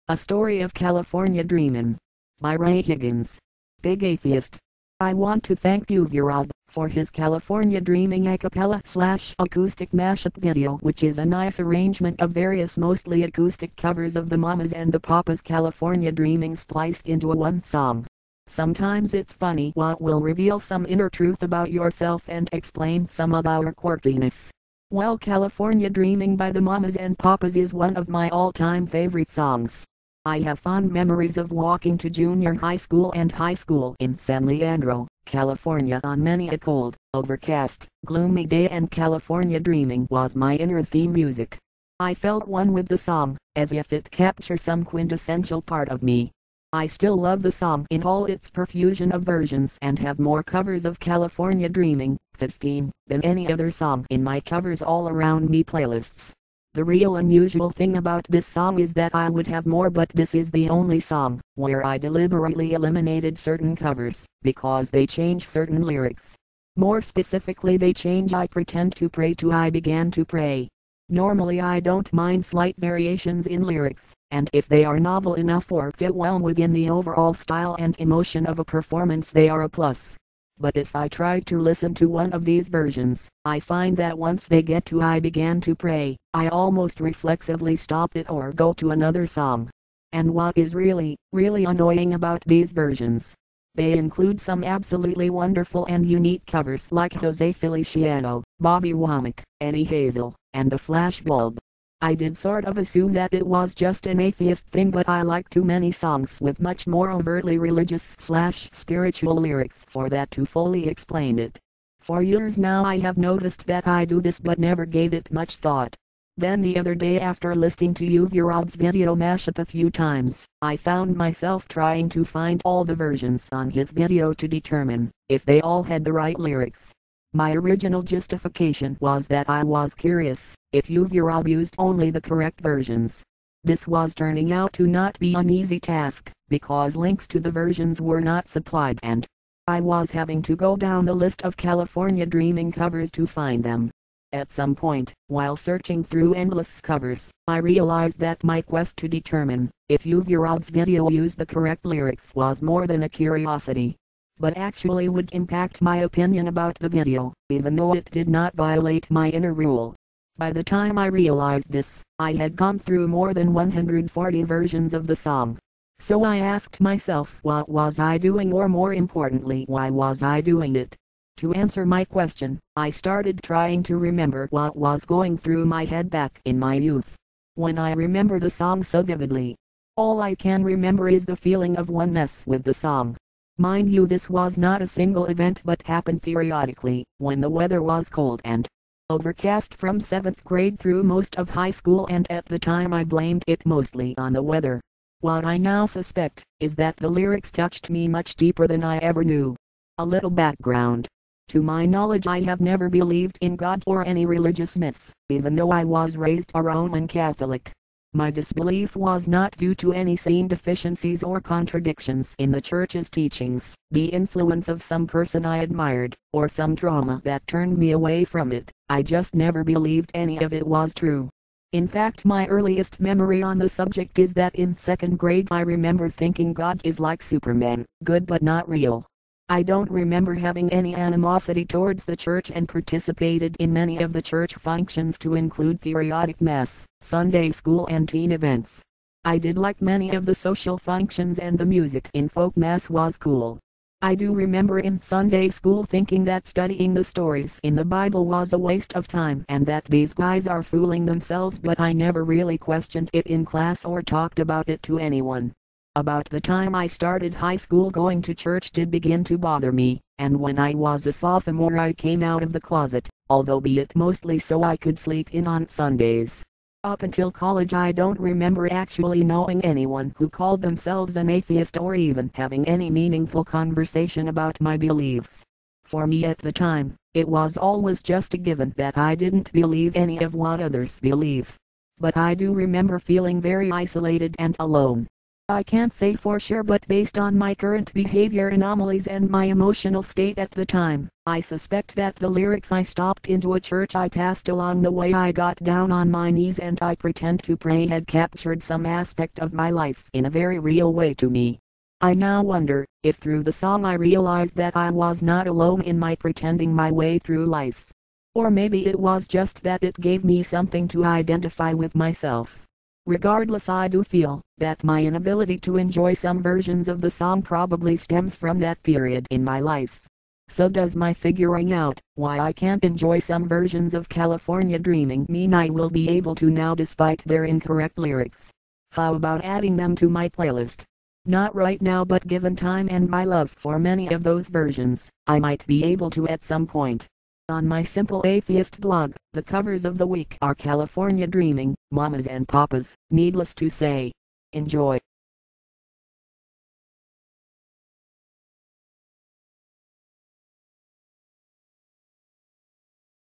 A Story of California Dreamin' by Ray Higgins. Big Atheist. I want to thank uvurob for his California Dreaming Acapella / Acoustic Mashup video, which is a nice arrangement of various mostly acoustic covers of the Mamas and the Papas California Dreaming spliced into one song. Sometimes it's funny what will reveal some inner truth about yourself and explain some of our quirkiness. Well, California Dreaming by the Mamas and Papas is one of my all-time favorite songs. I have fond memories of walking to junior high school and high school in San Leandro, California on many a cold, overcast, gloomy day, and California Dreaming was my inner theme music. I felt one with the song, as if it captured some quintessential part of me. I still love the song in all its profusion of versions and have more covers of California Dreaming, 15, than any other song in my Covers All Around Me playlists. The real unusual thing about this song is that I would have more, but this is the only song where I deliberately eliminated certain covers, because they change certain lyrics. More specifically, they change "I pretend to pray" to "I began to pray." Normally I don't mind slight variations in lyrics, and if they are novel enough or fit well within the overall style and emotion of a performance, they are a plus. But if I try to listen to one of these versions, I find that once they get to "I began to pray," I almost reflexively stop it or go to another song. And what is really annoying about these versions, they include some absolutely wonderful and unique covers like Jose Feliciano, Bobby Womack, Eddie Hazel, and the Flashbulb. I did sort of assume that it was just an atheist thing, but I like too many songs with much more overtly religious / spiritual lyrics for that to fully explain it. For years now I have noticed that I do this but never gave it much thought. Then the other day, after listening to uvurob video Mashup a few times, I found myself trying to find all the versions on his video to determine if they all had the right lyrics. My original justification was that I was curious if uvurob used only the correct versions. This was turning out to not be an easy task, because links to the versions were not supplied and I was having to go down the list of California Dreaming covers to find them. At some point, while searching through endless covers, I realized that my quest to determine if uvurob video used the correct lyrics was more than a curiosity, but actually would impact my opinion about the video, even though it did not violate my inner rule. By the time I realized this, I had gone through more than 140 versions of the song. So I asked myself, what was I doing, or more importantly, why was I doing it? To answer my question, I started trying to remember what was going through my head back in my youth, when I remember the song so vividly. All I can remember is the feeling of oneness with the song. Mind you, this was not a single event but happened periodically, when the weather was cold and overcast from 7th grade through most of high school, and at the time I blamed it mostly on the weather. What I now suspect is that the lyrics touched me much deeper than I ever knew. A little background. To my knowledge, I have never believed in God or any religious myths, even though I was raised a Roman Catholic. My disbelief was not due to any seen deficiencies or contradictions in the church's teachings, the influence of some person I admired, or some trauma that turned me away from it. I just never believed any of it was true. In fact, my earliest memory on the subject is that in 2nd grade I remember thinking God is like Superman, good but not real. I don't remember having any animosity towards the church, and participated in many of the church functions, to include periodic mass, Sunday school, and teen events. I did like many of the social functions, and the music in folk mass was cool. I do remember in Sunday school thinking that studying the stories in the Bible was a waste of time and that these guys are fooling themselves, but I never really questioned it in class or talked about it to anyone. About the time I started high school, going to church did begin to bother me, and when I was a sophomore I came out of the closet, although be it mostly so I could sleep in on Sundays. Up until college I don't remember actually knowing anyone who called themselves an atheist or even having any meaningful conversation about my beliefs. For me at the time, it was always just a given that I didn't believe any of what others believe. But I do remember feeling very isolated and alone. I can't say for sure, but based on my current behavior anomalies and my emotional state at the time, I suspect that the lyrics "I stopped into a church I passed along the way, I got down on my knees and I pretend to pray" had captured some aspect of my life in a very real way to me. I now wonder if through the song I realized that I was not alone in my pretending my way through life. Or maybe it was just that it gave me something to identify with myself. Regardless, I do feel that my inability to enjoy some versions of the song probably stems from that period in my life. So does my figuring out why I can't enjoy some versions of California Dreaming mean I will be able to now despite their incorrect lyrics? How about adding them to my playlist? Not right now, but given time and my love for many of those versions, I might be able to at some point. On my Simple Atheist blog, the covers of the week are California Dreaming, Mamas and Papas. Needless to say, enjoy.